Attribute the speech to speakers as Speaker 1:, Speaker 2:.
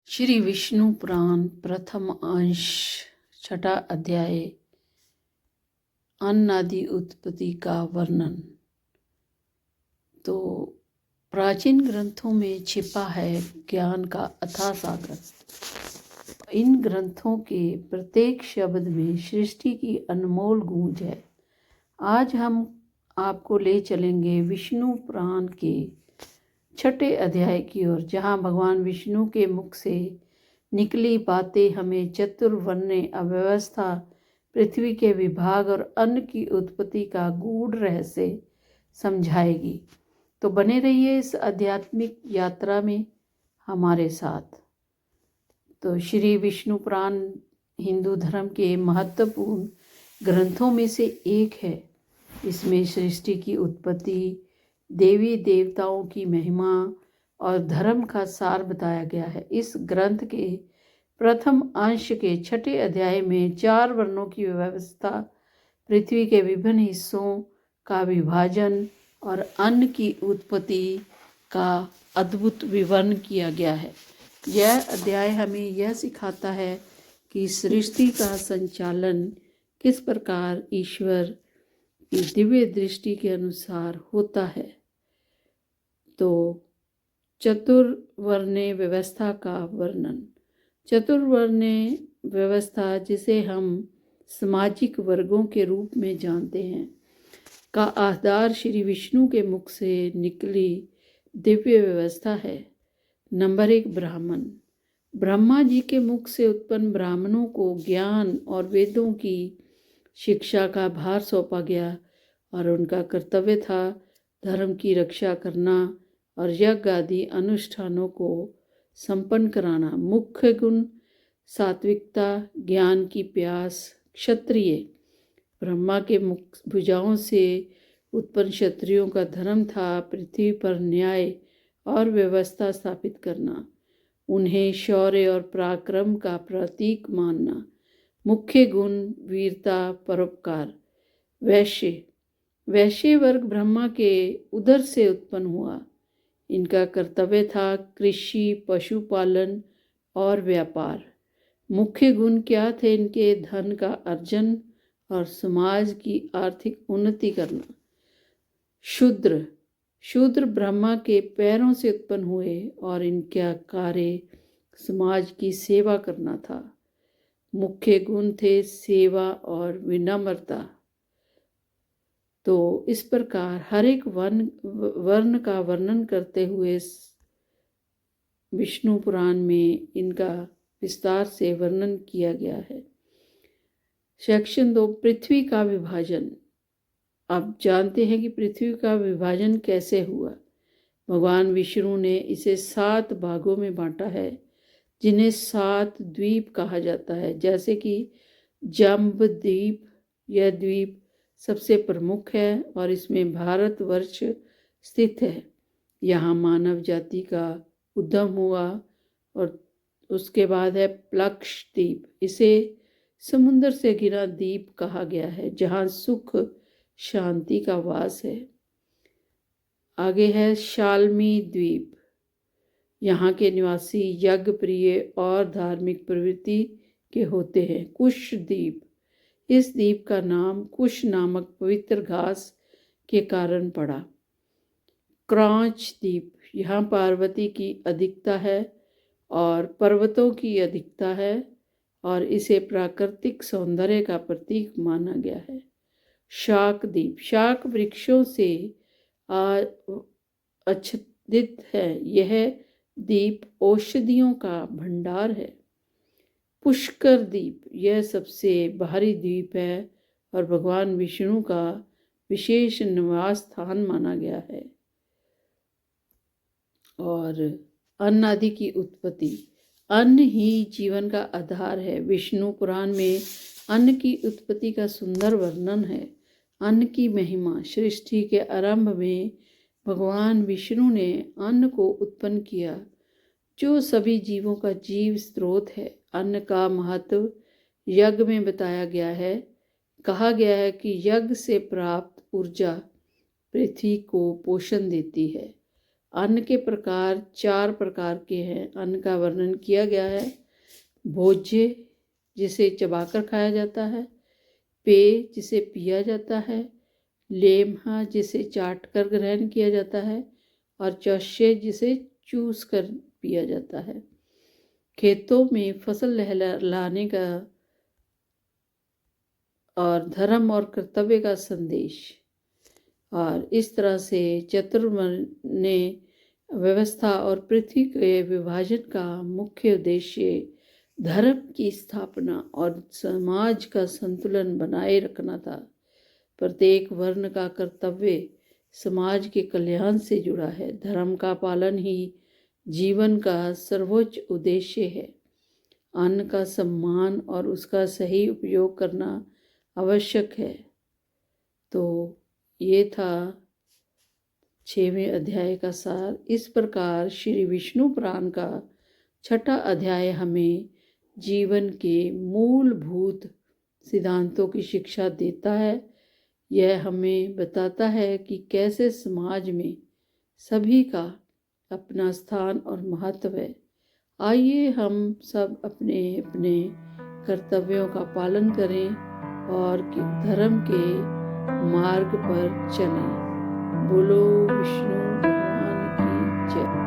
Speaker 1: श्री विष्णु पुराण प्रथम अंश छठा अध्याय अन्न आदि उत्पत्ति का वर्णन। तो प्राचीन ग्रंथों में छिपा है ज्ञान का अथाह सागर। इन ग्रंथों के प्रत्येक शब्द में सृष्टि की अनमोल गूंज है। आज हम आपको ले चलेंगे विष्णु पुराण के छठे अध्याय की ओर, जहाँ भगवान विष्णु के मुख से निकली बातें हमें चतुर्वर्ण्य अव्यवस्था, पृथ्वी के विभाग और अन्न की उत्पत्ति का गूढ़ रहस्य समझाएगी। तो बने रहिए इस आध्यात्मिक यात्रा में हमारे साथ। तो श्री विष्णु पुराण हिंदू धर्म के महत्वपूर्ण ग्रंथों में से एक है। इसमें सृष्टि की उत्पत्ति, देवी देवताओं की महिमा और धर्म का सार बताया गया है। इस ग्रंथ के प्रथम अंश के छठे अध्याय में 4 वर्णों की व्यवस्था, पृथ्वी के विभिन्न हिस्सों का विभाजन और अन्न की उत्पत्ति का अद्भुत विवरण किया गया है। यह अध्याय हमें यह सिखाता है कि सृष्टि का संचालन किस प्रकार ईश्वर की दिव्य दृष्टि के अनुसार होता है। तो चतुर्वर्ण्य व्यवस्था का वर्णन। चतुर्वर्ण्य व्यवस्था, जिसे हम सामाजिक वर्गों के रूप में जानते हैं, का आधार श्री विष्णु के मुख से निकली दिव्य व्यवस्था है। नंबर 1, ब्राह्मण। ब्रह्मा जी के मुख से उत्पन्न ब्राह्मणों को ज्ञान और वेदों की शिक्षा का भार सौंपा गया और उनका कर्तव्य था धर्म की रक्षा करना और यज्ञ आदि अनुष्ठानों को संपन्न कराना। मुख्य गुण सात्विकता, ज्ञान की प्यास। क्षत्रिय। ब्रह्मा के मुख भुजाओं से उत्पन्न क्षत्रियों का धर्म था पृथ्वी पर न्याय और व्यवस्था स्थापित करना, उन्हें शौर्य और पराक्रम का प्रतीक मानना। मुख्य गुण वीरता, परोपकार। वैश्य। वैश्य वर्ग ब्रह्मा के उदर से उत्पन्न हुआ। इनका कर्तव्य था कृषि, पशुपालन और व्यापार। मुख्य गुण क्या थे इनके? धन का अर्जन और समाज की आर्थिक उन्नति करना। शूद्र। शूद्र ब्रह्मा के पैरों से उत्पन्न हुए और इनका कार्य समाज की सेवा करना था। मुख्य गुण थे सेवा और विनम्रता। तो इस प्रकार हर एक वर्ण का वर्णन करते हुए विष्णु पुराण में इनका विस्तार से वर्णन किया गया है। सेक्शन 2, पृथ्वी का विभाजन। अब जानते हैं कि पृथ्वी का विभाजन कैसे हुआ। भगवान विष्णु ने इसे 7 भागों में बांटा है, जिन्हें 7 द्वीप कहा जाता है। जैसे कि जम्बूद्वीप। यह द्वीप सबसे प्रमुख है और इसमें भारतवर्ष स्थित है। यहाँ मानव जाति का उद्गम हुआ। और उसके बाद है प्लक्षद्वीप। इसे समुद्र से घिरा द्वीप कहा गया है, जहाँ सुख शांति का वास है। आगे है शाल्मी द्वीप। यहाँ के निवासी यज्ञ प्रिय और धार्मिक प्रवृत्ति के होते हैं। कुश द्वीप। इस द्वीप का नाम कुश नामक पवित्र घास के कारण पड़ा। क्रौंच द्वीप। यहाँ पार्वती की अधिकता है और पर्वतों की अधिकता है और इसे प्राकृतिक सौंदर्य का प्रतीक माना गया है। शाक द्वीप। शाक वृक्षों से आच्छादित है। यह द्वीप औषधियों का भंडार है। पुष्कर द्वीप। यह सबसे बाहरी द्वीप है और भगवान विष्णु का विशेष निवास स्थान माना गया है। और अन्न आदि की उत्पत्ति। अन्न ही जीवन का आधार है। विष्णु पुराण में अन्न की उत्पत्ति का सुंदर वर्णन है। अन्न की महिमा। सृष्टि के आरंभ में भगवान विष्णु ने अन्न को उत्पन्न किया, जो सभी जीवों का जीव स्रोत है। अन्न का महत्व यज्ञ में बताया गया है। कहा गया है कि यज्ञ से प्राप्त ऊर्जा पृथ्वी को पोषण देती है अन्न के प्रकार 4 प्रकार के हैं। अन्न का वर्णन किया गया है। भोज्य, जिसे चबाकर खाया जाता है। पेय, जिसे पिया जाता है। लेम्हा, जिसे चाटकर ग्रहण किया जाता है। और चौष्य, जिसे चूस कर पिया जाता है। खेतों में फसल लहलाने का और धर्म और कर्तव्य का संदेश। और इस तरह से चतुर्वर्ण ने व्यवस्था और पृथ्वी के विभाजन का मुख्य उद्देश्य धर्म की स्थापना और समाज का संतुलन बनाए रखना था। प्रत्येक वर्ण का कर्तव्य समाज के कल्याण से जुड़ा है। धर्म का पालन ही जीवन का सर्वोच्च उद्देश्य है। अन्न का सम्मान और उसका सही उपयोग करना आवश्यक है। तो ये था 6वें अध्याय का सार। इस प्रकार श्री विष्णु पुराण का 6ठा अध्याय हमें जीवन के मूलभूत सिद्धांतों की शिक्षा देता है। यह हमें बताता है कि कैसे समाज में सभी का अपना स्थान और महत्व है। आइए हम सब अपने अपने कर्तव्यों का पालन करें और धर्म के मार्ग पर चलें। बोलो विष्णु भगवान की जय।